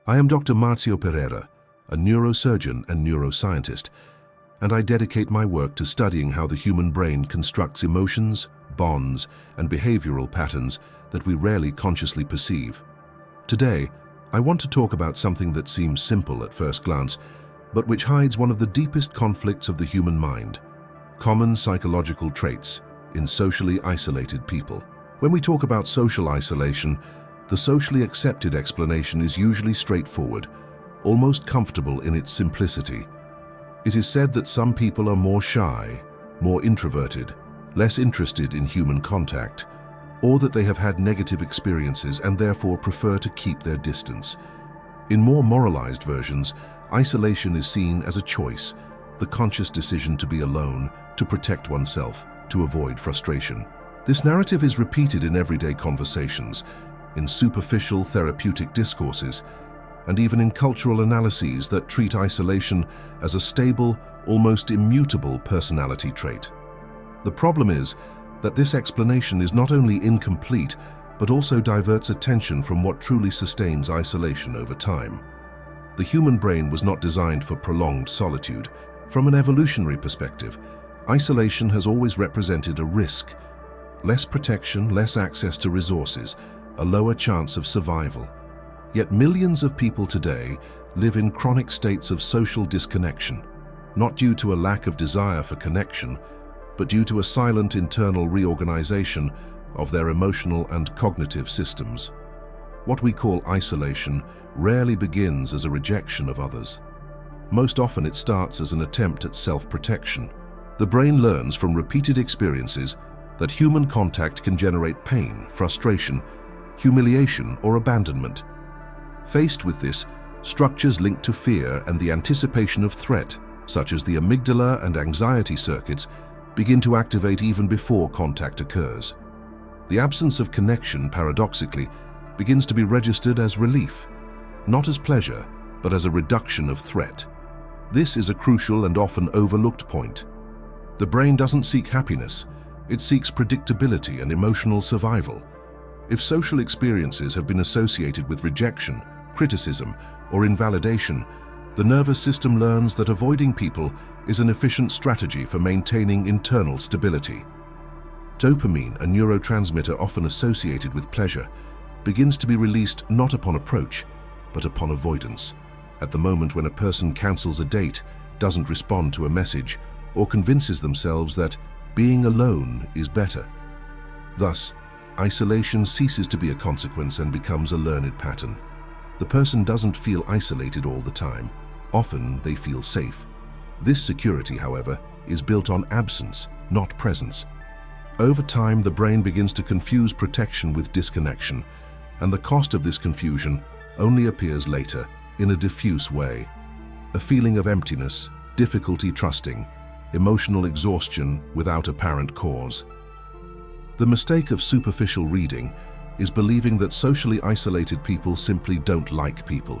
I am Dr. Márcio Pereira, a neurosurgeon and neuroscientist, and I dedicate my work to studying how the human brain constructs emotions, bonds, and behavioral patterns that we rarely consciously perceive. Today, I want to talk about something that seems simple at first glance, but which hides one of the deepest conflicts of the human mind: common psychological traits in socially isolated people. When we talk about social isolation, the socially accepted explanation is usually straightforward, almost comfortable in its simplicity. It is said that some people are more shy, more introverted, less interested in human contact, or that they have had negative experiences and therefore prefer to keep their distance. In more moralized versions, isolation is seen as a choice, the conscious decision to be alone, to protect oneself, to avoid frustration. This narrative is repeated in everyday conversations, in superficial therapeutic discourses, and even in cultural analyses that treat isolation as a stable, almost immutable personality trait. The problem is that this explanation is not only incomplete, but also diverts attention from what truly sustains isolation over time. The human brain was not designed for prolonged solitude. From an evolutionary perspective, isolation has always represented a risk: less protection, less access to resources, a lower chance of survival. Yet millions of people today live in chronic states of social disconnection, not due to a lack of desire for connection, but due to a silent internal reorganization of their emotional and cognitive systems. What we call isolation rarely begins as a rejection of others. Most often it starts as an attempt at self-protection. The brain learns from repeated experiences that human contact can generate pain, frustration, humiliation, or abandonment. Faced with this, structures linked to fear and the anticipation of threat, such as the amygdala and anxiety circuits, begin to activate even before contact occurs. The absence of connection, paradoxically, begins to be registered as relief, not as pleasure, but as a reduction of threat. This is a crucial and often overlooked point. The brain doesn't seek happiness, it seeks predictability and emotional survival. If social experiences have been associated with rejection, criticism, or invalidation, the nervous system learns that avoiding people is an efficient strategy for maintaining internal stability. Dopamine, a neurotransmitter often associated with pleasure, begins to be released not upon approach, but upon avoidance, at the moment when a person cancels a date, doesn't respond to a message, or convinces themselves that being alone is better. Thus, isolation ceases to be a consequence and becomes a learned pattern. The person doesn't feel isolated all the time. Often they feel safe. This security, however, is built on absence, not presence. Over time, the brain begins to confuse protection with disconnection, and the cost of this confusion only appears later, in a diffuse way. A feeling of emptiness, difficulty trusting, emotional exhaustion without apparent cause. The mistake of superficial reading is believing that socially isolated people simply don't like people.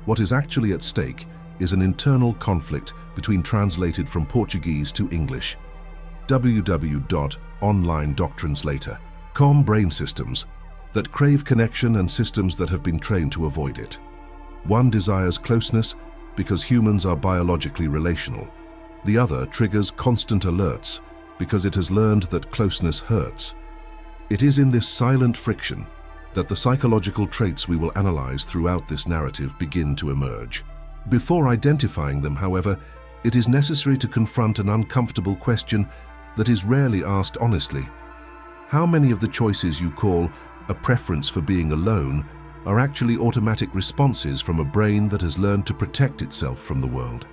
What is actually at stake is an internal conflict between translated from Portuguese to English. www.onlinedoctrinslator.com brain systems that crave connection and systems that have been trained to avoid it. One desires closeness because humans are biologically relational. The other triggers constant alerts because it has learned that closeness hurts. It is in this silent friction that the psychological traits we will analyze throughout this narrative begin to emerge. Before identifying them, however, it is necessary to confront an uncomfortable question that is rarely asked honestly. How many of the choices you call a preference for being alone are actually automatic responses from a brain that has learned to protect itself from the world?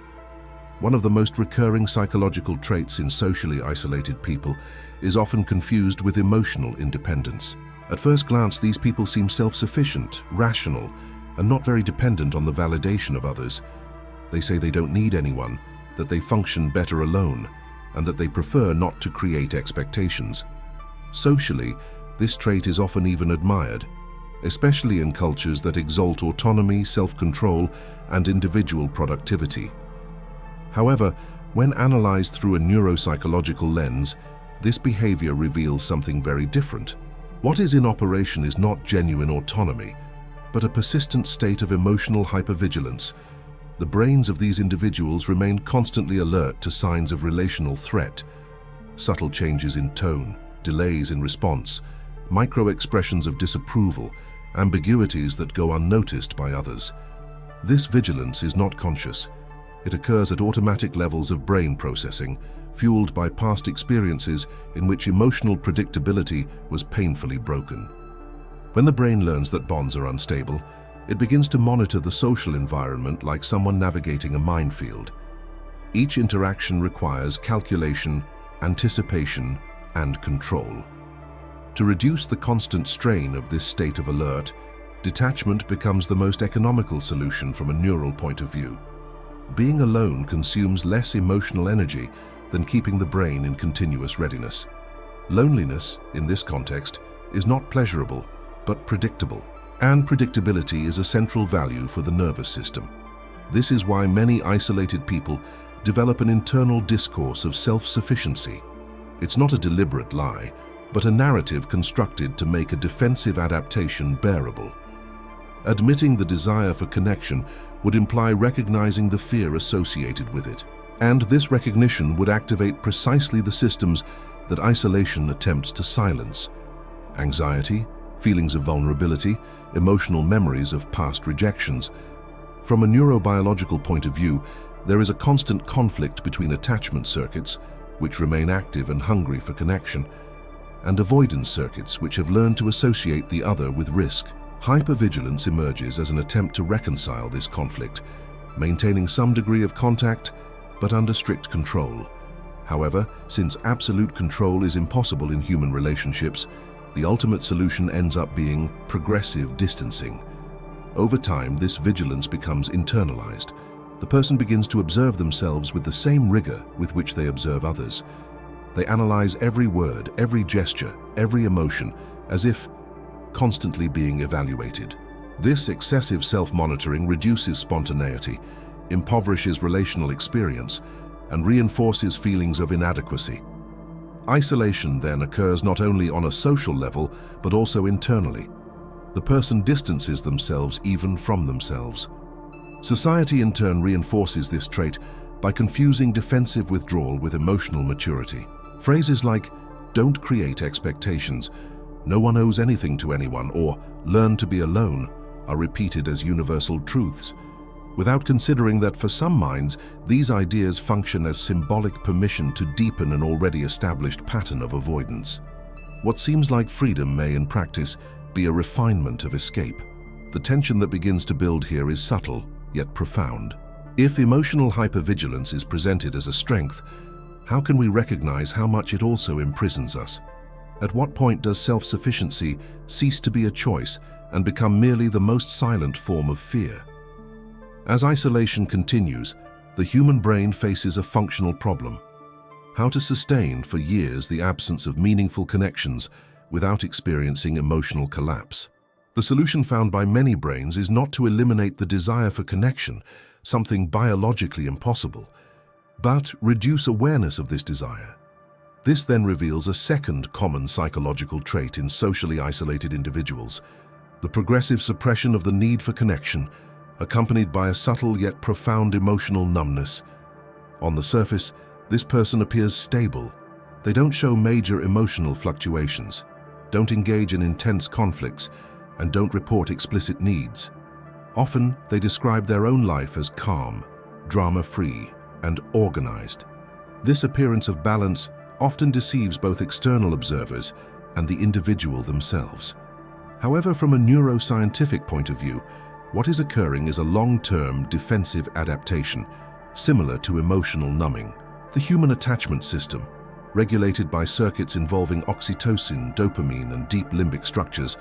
One of the most recurring psychological traits in socially isolated people is often confused with emotional independence. At first glance, these people seem self-sufficient, rational, and not very dependent on the validation of others. They say they don't need anyone, that they function better alone, and that they prefer not to create expectations. Socially, this trait is often even admired, especially in cultures that exalt autonomy, self-control, and individual productivity. However, when analyzed through a neuropsychological lens, this behavior reveals something very different. What is in operation is not genuine autonomy, but a persistent state of emotional hypervigilance. The brains of these individuals remain constantly alert to signs of relational threat. Subtle changes in tone, delays in response, micro-expressions of disapproval, ambiguities that go unnoticed by others. This vigilance is not conscious. It occurs at automatic levels of brain processing, fueled by past experiences in which emotional predictability was painfully broken. When the brain learns that bonds are unstable, it begins to monitor the social environment like someone navigating a minefield. Each interaction requires calculation, anticipation, and control. To reduce the constant strain of this state of alert, detachment becomes the most economical solution from a neural point of view. Being alone consumes less emotional energy than keeping the brain in continuous readiness. Loneliness, in this context, is not pleasurable, but predictable. And predictability is a central value for the nervous system. This is why many isolated people develop an internal discourse of self-sufficiency. It's not a deliberate lie, but a narrative constructed to make a defensive adaptation bearable. Admitting the desire for connection would imply recognizing the fear associated with it. And this recognition would activate precisely the systems that isolation attempts to silence: anxiety, feelings of vulnerability, emotional memories of past rejections. From a neurobiological point of view, there is a constant conflict between attachment circuits, which remain active and hungry for connection, and avoidance circuits, which have learned to associate the other with risk. Hypervigilance emerges as an attempt to reconcile this conflict, maintaining some degree of contact, but under strict control. However, since absolute control is impossible in human relationships, the ultimate solution ends up being progressive distancing. Over time, this vigilance becomes internalized. The person begins to observe themselves with the same rigor with which they observe others. They analyze every word, every gesture, every emotion, as if constantly being evaluated. This excessive self-monitoring reduces spontaneity, impoverishes relational experience, and reinforces feelings of inadequacy. Isolation then occurs not only on a social level, but also internally. The person distances themselves even from themselves. Society in turn reinforces this trait by confusing defensive withdrawal with emotional maturity. Phrases like, "Don't create expectations," "No one owes anything to anyone," or "Learn to be alone," are repeated as universal truths, without considering that for some minds, these ideas function as symbolic permission to deepen an already established pattern of avoidance. What seems like freedom may, in practice, be a refinement of escape. The tension that begins to build here is subtle, yet profound. If emotional hypervigilance is presented as a strength, how can we recognize how much it also imprisons us? At what point does self-sufficiency cease to be a choice and become merely the most silent form of fear? As isolation continues, the human brain faces a functional problem: how to sustain for years the absence of meaningful connections without experiencing emotional collapse. The solution found by many brains is not to eliminate the desire for connection, something biologically impossible, but reduce awareness of this desire. This then reveals a second common psychological trait in socially isolated individuals: the progressive suppression of the need for connection, accompanied by a subtle yet profound emotional numbness. On the surface, this person appears stable. They don't show major emotional fluctuations, don't engage in intense conflicts, and don't report explicit needs. Often, they describe their own life as calm, drama-free, and organized. This appearance of balance often deceives both external observers and the individual themselves. However, from a neuroscientific point of view, what is occurring is a long-term defensive adaptation, similar to emotional numbing. The human attachment system, regulated by circuits involving oxytocin, dopamine, and deep limbic structures,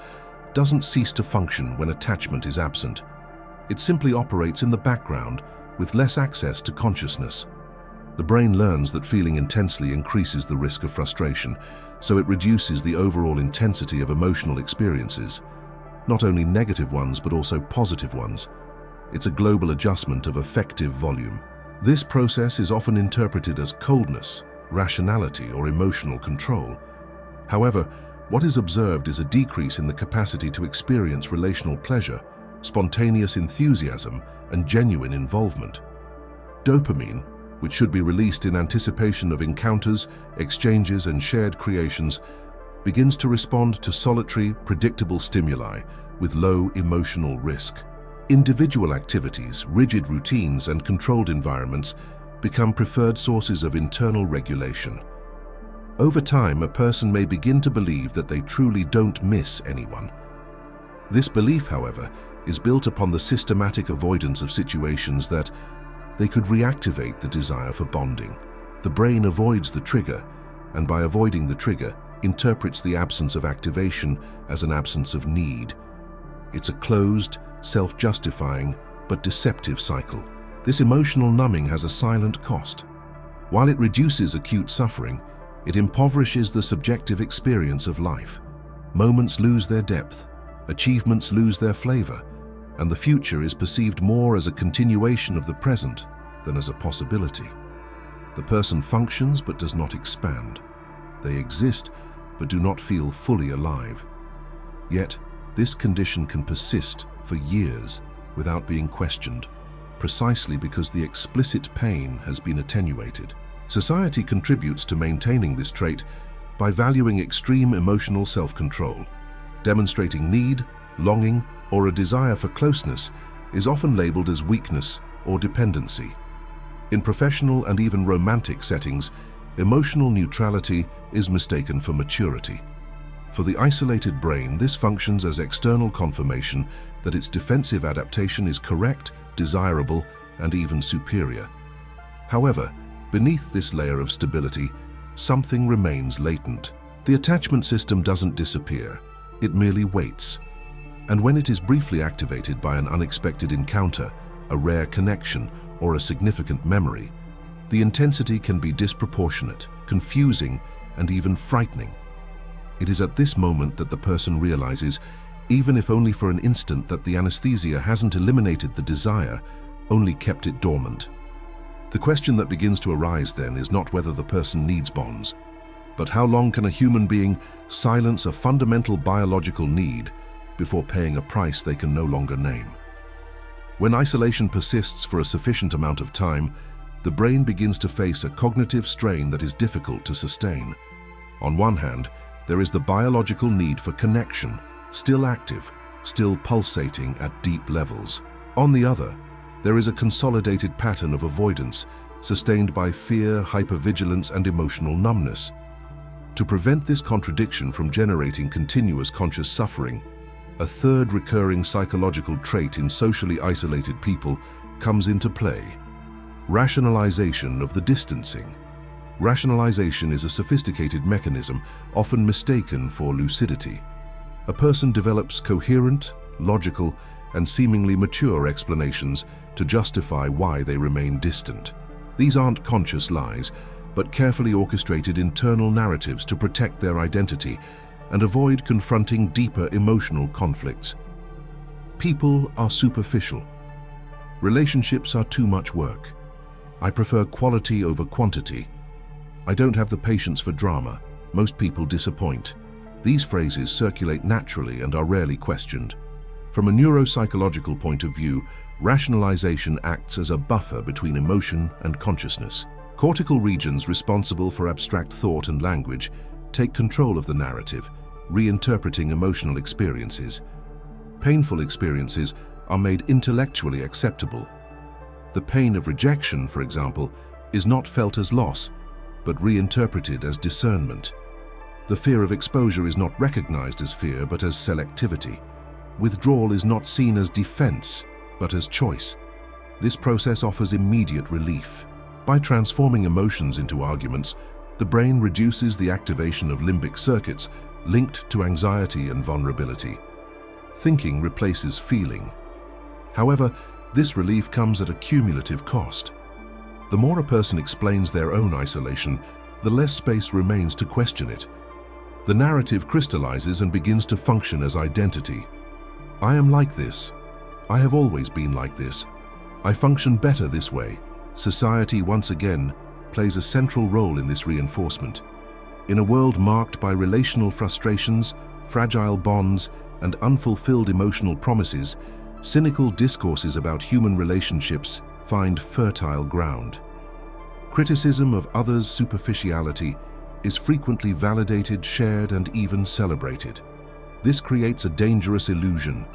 doesn't cease to function when attachment is absent. It simply operates in the background with less access to consciousness. The brain learns that feeling intensely increases the risk of frustration, so it reduces the overall intensity of emotional experiences. Not only negative ones, but also positive ones. It's a global adjustment of effective volume. This process is often interpreted as coldness, rationality, or emotional control. However, what is observed is a decrease in the capacity to experience relational pleasure, spontaneous enthusiasm, and genuine involvement. Dopamine, which should be released in anticipation of encounters, exchanges, and shared creations, begins to respond to solitary, predictable stimuli with low emotional risk. Individual activities, rigid routines, and controlled environments become preferred sources of internal regulation. Over time, a person may begin to believe that they truly don't miss anyone. This belief, however, is built upon the systematic avoidance of situations that they could reactivate the desire for bonding. The brain avoids the trigger, and by avoiding the trigger, interprets the absence of activation as an absence of need. It's a closed, self-justifying, but deceptive cycle. This emotional numbing has a silent cost. While it reduces acute suffering, it impoverishes the subjective experience of life. Moments lose their depth, achievements lose their flavor, and the future is perceived more as a continuation of the present than as a possibility. The person functions but does not expand. They exist but do not feel fully alive. Yet, this condition can persist for years without being questioned, precisely because the explicit pain has been attenuated. Society contributes to maintaining this trait by valuing extreme emotional self-control. Demonstrating need, longing, or a desire for closeness is often labeled as weakness or dependency. In professional and even romantic settings, emotional neutrality is mistaken for maturity. For the isolated brain, this functions as external confirmation that its defensive adaptation is correct, desirable, and even superior. However, beneath this layer of stability, something remains latent. The attachment system doesn't disappear, it merely waits. And when it is briefly activated by an unexpected encounter, a rare connection, or a significant memory, the intensity can be disproportionate, confusing, and even frightening. It is at this moment that the person realizes, even if only for an instant, that the anesthesia hasn't eliminated the desire, only kept it dormant. The question that begins to arise then is not whether the person needs bonds, but how long can a human being silence a fundamental biological need before paying a price they can no longer name? When isolation persists for a sufficient amount of time, the brain begins to face a cognitive strain that is difficult to sustain. On one hand, there is the biological need for connection, still active, still pulsating at deep levels. On the other, there is a consolidated pattern of avoidance, sustained by fear, hypervigilance, and emotional numbness. To prevent this contradiction from generating continuous conscious suffering, a third recurring psychological trait in socially isolated people comes into play: rationalization of the distancing. Rationalization is a sophisticated mechanism, often mistaken for lucidity. A person develops coherent, logical, and seemingly mature explanations to justify why they remain distant. These aren't conscious lies, but carefully orchestrated internal narratives to protect their identity and avoid confronting deeper emotional conflicts. People are superficial. Relationships are too much work. I prefer quality over quantity. I don't have the patience for drama. Most people disappoint. These phrases circulate naturally and are rarely questioned. From a neuropsychological point of view, rationalization acts as a buffer between emotion and consciousness. Cortical regions responsible for abstract thought and language take control of the narrative, reinterpreting emotional experiences. Painful experiences are made intellectually acceptable. The pain of rejection, for example, is not felt as loss, but reinterpreted as discernment. The fear of exposure is not recognized as fear, but as selectivity. Withdrawal is not seen as defense, but as choice. This process offers immediate relief. By transforming emotions into arguments, the brain reduces the activation of limbic circuits linked to anxiety and vulnerability. Thinking replaces feeling. However, this relief comes at a cumulative cost. The more a person explains their own isolation, the less space remains to question it. The narrative crystallizes and begins to function as identity. I am like this. I have always been like this. I function better this way. Society, once again, plays a central role in this reinforcement. In a world marked by relational frustrations, fragile bonds, and unfulfilled emotional promises, cynical discourses about human relationships find fertile ground. Criticism of others' superficiality is frequently validated, shared, and even celebrated. This creates a dangerous illusion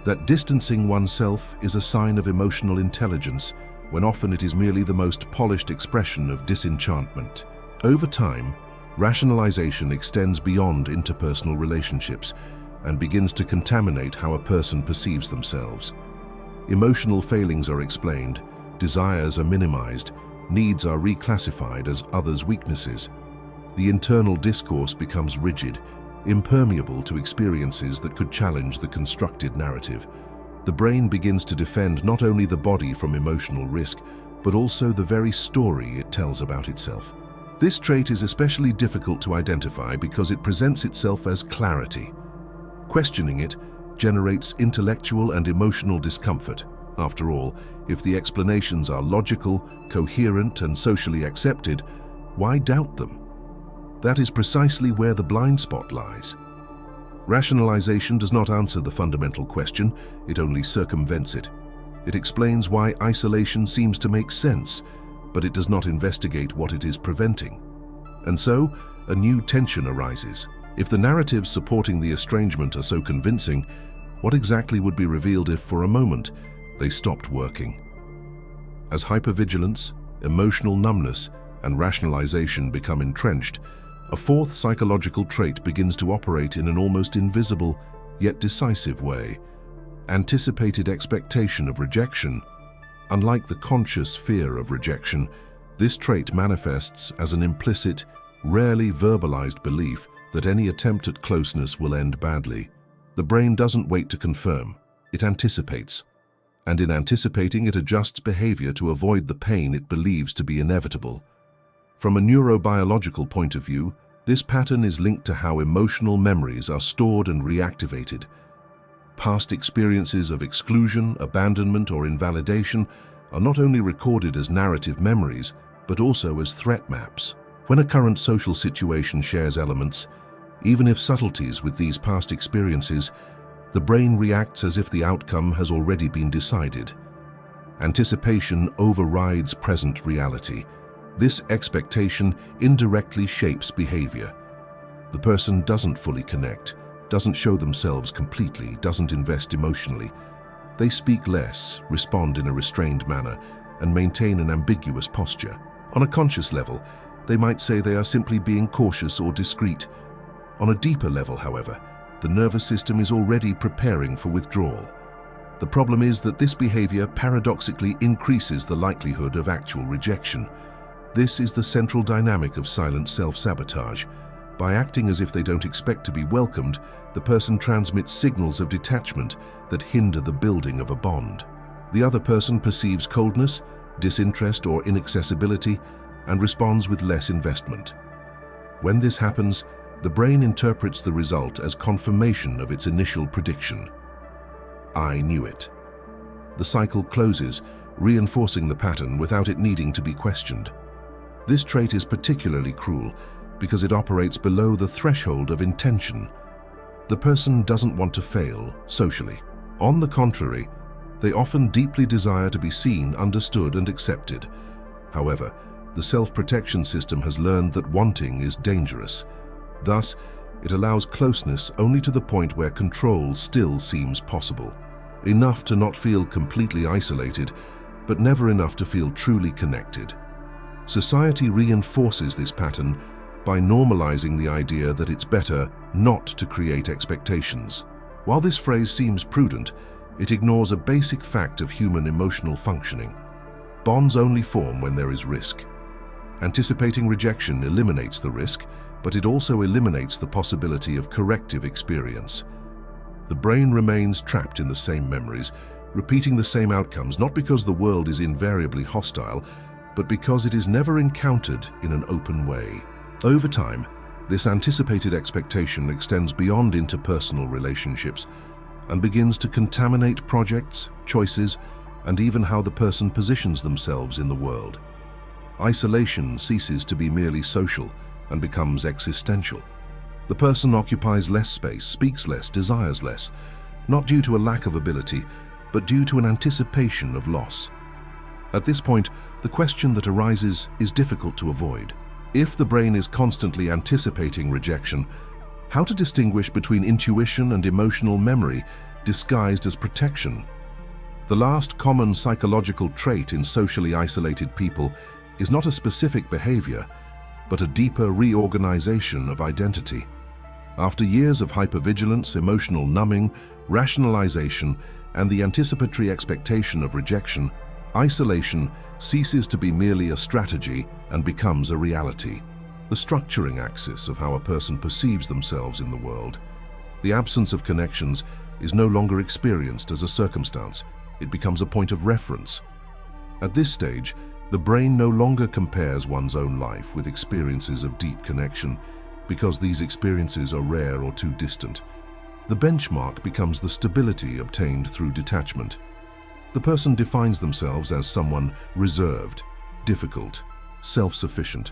that distancing oneself is a sign of emotional intelligence, when often it is merely the most polished expression of disenchantment. Over time, rationalization extends beyond interpersonal relationships and begins to contaminate how a person perceives themselves. Emotional failings are explained, desires are minimized, needs are reclassified as others' weaknesses. The internal discourse becomes rigid, impermeable to experiences that could challenge the constructed narrative. The brain begins to defend not only the body from emotional risk, but also the very story it tells about itself. This trait is especially difficult to identify because it presents itself as clarity. Questioning it generates intellectual and emotional discomfort. After all, if the explanations are logical, coherent, and socially accepted, why doubt them? That is precisely where the blind spot lies. Rationalization does not answer the fundamental question, it only circumvents it. It explains why isolation seems to make sense, but it does not investigate what it is preventing. And so, a new tension arises. If the narratives supporting the estrangement are so convincing, what exactly would be revealed if, for a moment, they stopped working? As hypervigilance, emotional numbness, and rationalization become entrenched, a fourth psychological trait begins to operate in an almost invisible, yet decisive way: anticipated expectation of rejection. Unlike the conscious fear of rejection, this trait manifests as an implicit, rarely verbalized belief that any attempt at closeness will end badly. The brain doesn't wait to confirm, it anticipates. And in anticipating, it adjusts behavior to avoid the pain it believes to be inevitable. From a neurobiological point of view, this pattern is linked to how emotional memories are stored and reactivated. Past experiences of exclusion, abandonment, or invalidation are not only recorded as narrative memories, but also as threat maps. When a current social situation shares elements, even if subtleties, with these past experiences, the brain reacts as if the outcome has already been decided. Anticipation overrides present reality. This expectation indirectly shapes behavior. The person doesn't fully connect, doesn't show themselves completely, doesn't invest emotionally. They speak less, respond in a restrained manner, and maintain an ambiguous posture. On a conscious level, they might say they are simply being cautious or discreet. On a deeper level, however, the nervous system is already preparing for withdrawal. The problem is that this behavior paradoxically increases the likelihood of actual rejection. This is the central dynamic of silent self-sabotage. By acting as if they don't expect to be welcomed, the person transmits signals of detachment that hinder the building of a bond. The other person perceives coldness, disinterest, or inaccessibility, and responds with less investment. When this happens, the brain interprets the result as confirmation of its initial prediction. I knew it. The cycle closes, reinforcing the pattern without it needing to be questioned. This trait is particularly cruel because it operates below the threshold of intention. The person doesn't want to fail socially. On the contrary, they often deeply desire to be seen, understood, and accepted. However, the self-protection system has learned that wanting is dangerous. Thus, it allows closeness only to the point where control still seems possible. Enough to not feel completely isolated, but never enough to feel truly connected. Society reinforces this pattern by normalizing the idea that it's better not to create expectations. While this phrase seems prudent, it ignores a basic fact of human emotional functioning. Bonds only form when there is risk. Anticipating rejection eliminates the risk, but it also eliminates the possibility of corrective experience. The brain remains trapped in the same memories, repeating the same outcomes, not because the world is invariably hostile, but because it is never encountered in an open way. Over time, this anticipated expectation extends beyond interpersonal relationships and begins to contaminate projects, choices, and even how the person positions themselves in the world. Isolation ceases to be merely social and becomes existential. The person occupies less space, speaks less, desires less, not due to a lack of ability, but due to an anticipation of loss. At this point, the question that arises is difficult to avoid. If the brain is constantly anticipating rejection, how to distinguish between intuition and emotional memory disguised as protection? The last common psychological trait in socially isolated people is not a specific behavior, but a deeper reorganization of identity. After years of hypervigilance, emotional numbing, rationalization, and the anticipatory expectation of rejection, isolation ceases to be merely a strategy and becomes a reality. The structuring axis of how a person perceives themselves in the world. The absence of connections is no longer experienced as a circumstance. It becomes a point of reference. At this stage, the brain no longer compares one's own life with experiences of deep connection, because these experiences are rare or too distant. The benchmark becomes the stability obtained through detachment. The person defines themselves as someone reserved, difficult, self-sufficient,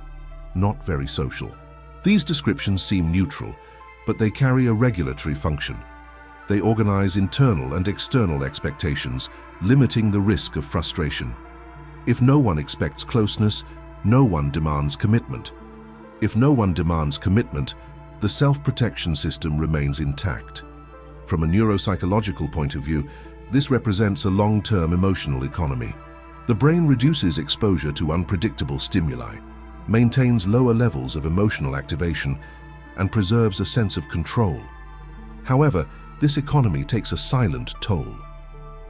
not very social. These descriptions seem neutral, but they carry a regulatory function. They organize internal and external expectations, limiting the risk of frustration. If no one expects closeness, no one demands commitment. If no one demands commitment, the self-protection system remains intact. From a neuropsychological point of view, this represents a long-term emotional economy. The brain reduces exposure to unpredictable stimuli, maintains lower levels of emotional activation, and preserves a sense of control. However, this economy takes a silent toll.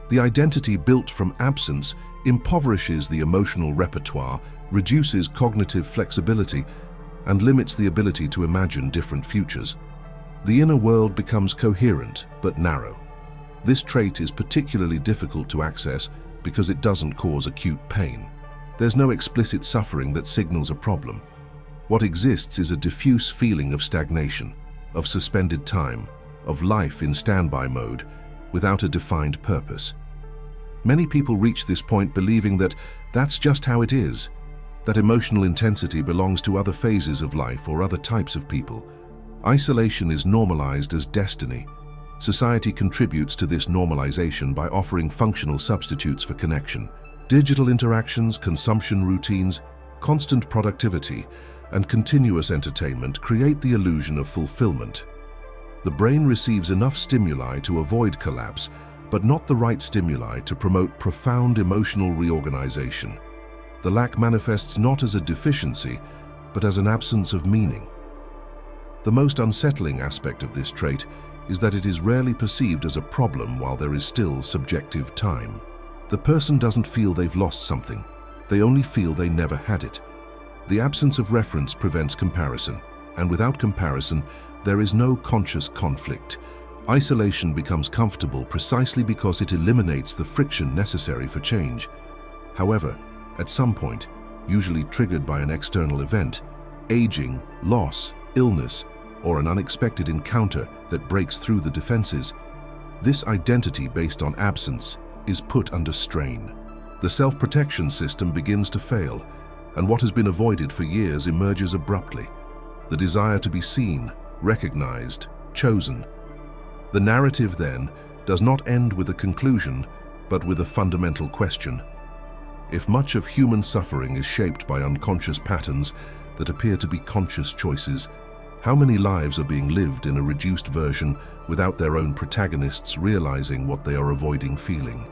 The identity built from absence impoverishes the emotional repertoire, reduces cognitive flexibility, and limits the ability to imagine different futures. The inner world becomes coherent but narrow. This trait is particularly difficult to access because it doesn't cause acute pain. There's no explicit suffering that signals a problem. What exists is a diffuse feeling of stagnation, of suspended time, of life in standby mode, without a defined purpose. Many people reach this point believing that that's just how it is, that emotional intensity belongs to other phases of life or other types of people. Isolation is normalized as destiny. Society contributes to this normalization by offering functional substitutes for connection. Digital interactions, consumption routines, constant productivity, and continuous entertainment create the illusion of fulfillment. The brain receives enough stimuli to avoid collapse, but not the right stimuli to promote profound emotional reorganization. The lack manifests not as a deficiency, but as an absence of meaning. The most unsettling aspect of this trait is that it is rarely perceived as a problem while there is still subjective time. The person doesn't feel they've lost something, they only feel they never had it. The absence of reference prevents comparison, and without comparison, there is no conscious conflict. Isolation becomes comfortable precisely because it eliminates the friction necessary for change. However, at some point, usually triggered by an external event, aging, loss, illness, or an unexpected encounter that breaks through the defenses, this identity based on absence is put under strain. The self-protection system begins to fail, and what has been avoided for years emerges abruptly. The desire to be seen, recognized, chosen. The narrative, then, does not end with a conclusion, but with a fundamental question. If much of human suffering is shaped by unconscious patterns that appear to be conscious choices, how many lives are being lived in a reduced version without their own protagonists realizing what they are avoiding feeling?